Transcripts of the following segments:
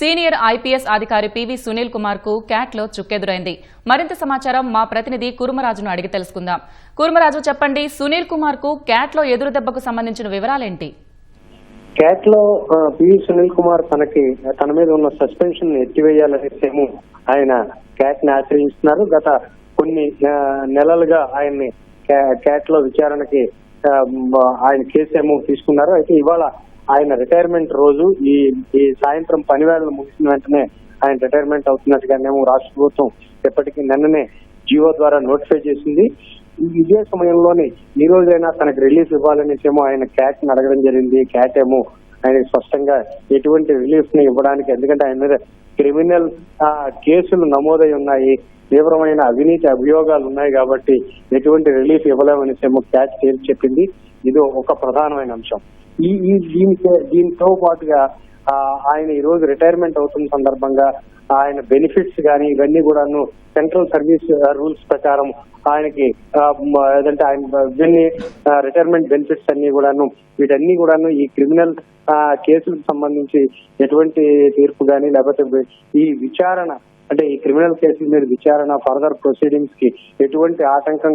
Senior IPS అధికారి PV Sunil Kumar కు క్యాట్లో చుక్కెదురైంది. మరింత సమాచారం మా ప్రతినిధి కుర్మరాజును అడిగి తెలుసుకుందాం. కుర్మరాజు, చెప్పండి, సునీల్ కుమార్ కు క్యాట్లో ఎదురు దెబ్బకు సంబంధించిన వివరాలేంటి? క్యాట్ లో పివి సునీల్ కుమార్ తన మీద ఉన్న సస్పెన్షన్ ఎత్తివేయాలనేసేమో ఆయన క్యాట్ ని ఆశ్రయిస్తున్నారు. గత కొన్ని నెలలుగా ఆయన్ని క్యాట్ లో విచారణకి ఆయన కేసేమో తీసుకున్నారు. అయితే ఇవాళ ఆయన రిటైర్మెంట్ రోజు ఈ సాయంత్రం పనివేళలు ముగిసిన వెంటనే ఆయన రిటైర్మెంట్ అవుతున్నట్టుగానేమో రాష్ట్ర ప్రభుత్వం ఎప్పటికీ నిన్ననే జియో ద్వారా నోటిఫై చేసింది. ఇదే సమయంలోనే ఈ రోజైనా తనకు రిలీఫ్ ఇవ్వాలనేసేమో ఆయన క్యాట్ ని అడగడం జరిగింది. క్యాట్ ఏమో ఆయన స్పష్టంగా ఎటువంటి రిలీఫ్ ని ఇవ్వడానికి, ఎందుకంటే ఆయన మీద క్రిమినల్ కేసులు నమోదై ఉన్నాయి, తీవ్రమైన అవినీతి అభియోగాలు ఉన్నాయి కాబట్టి ఎటువంటి రిలీఫ్ ఇవ్వలేమనేసేమో క్యాట్ తేల్చి చెప్పింది. ఇది ఒక ప్రధానమైన అంశం. దీంతో పాటుగా ఆయన ఈ రోజు రిటైర్మెంట్ అవుతున్న సందర్భంగా ఆయన బెనిఫిట్స్ కానీ ఇవన్నీ కూడాను సెంట్రల్ సర్వీస్ రూల్స్ ప్రకారం ఆయనకి ఏదంటే ఆయన ఇవన్నీ రిటైర్మెంట్ బెనిఫిట్స్ అన్ని కూడాను వీటన్ని కూడాను ఈ క్రిమినల్ కేసులకు సంబంధించి ఎటువంటి తీర్పు కానీ లేకపోతే ఈ విచారణ అంటే ఈ క్రిమినల్ కేసుల మీద విచారణ ఫర్దర్ ప్రొసీడింగ్స్ కి ఎటువంటి ఆటంకం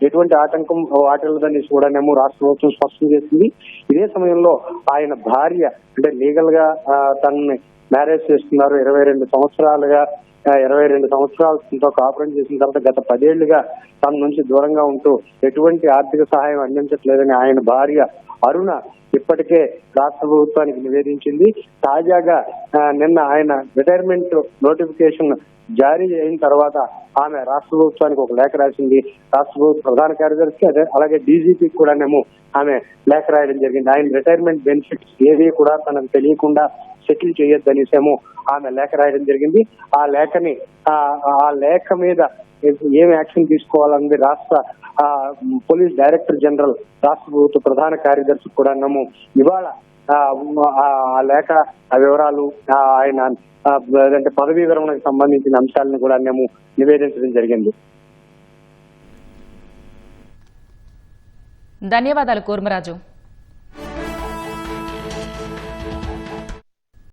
ఎటువంటి ఆటంకం వాటిల్దని చూడనేమో రాష్ట్ర ప్రభుత్వం స్పష్టం చేసింది. ఇదే సమయంలో ఆయన భార్య అంటే లీగల్ గా తనని మ్యారేజ్ చేస్తున్నారు. 22 సంవత్సరాలతో కాపురం చేసిన తర్వాత గత 10 ఏళ్లుగా తన నుంచి దూరంగా ఉంటూ ఎటువంటి ఆర్థిక సహాయం అందించట్లేదని ఆయన భార్య అరుణ ఇప్పటికే రాష్ట్ర ప్రభుత్వానికి నివేదించింది. తాజాగా నిన్న ఆయన రిటైర్మెంట్ నోటిఫికేషన్ జారీ అయిన తర్వాత ఆమె రాష్ట్ర ప్రభుత్వానికి ఒక లేఖ రాసింది. రాష్ట్ర ప్రభుత్వ ప్రధాన కార్యదర్శి అలాగే డీజీపీకి కూడానేమో ఆమె లేఖ రాయడం జరిగింది. ఆయన రిటైర్మెంట్ బెనిఫిట్స్ ఏవి కూడా తనకు తెలియకుండా సెటిల్ చేయొద్దనేసేమో ఆమె లేఖ రాయడం జరిగింది. ఆ లేఖ మీద ఏం యాక్షన్ తీసుకోవాలన్నది రాష్ట్ర పోలీస్ డైరెక్టర్ జనరల్ రాష్ట్ర ప్రభుత్వ ప్రధాన కార్యదర్శి కూడా ఇవాళ ఆ లేఖ ఆ వివరాలు ఆయన అంటే పదవీ విరమణకు సంబంధించిన అంశాలను కూడా నివేదించడం జరిగింది. ధన్యవాదాలు కూర్మరాజు.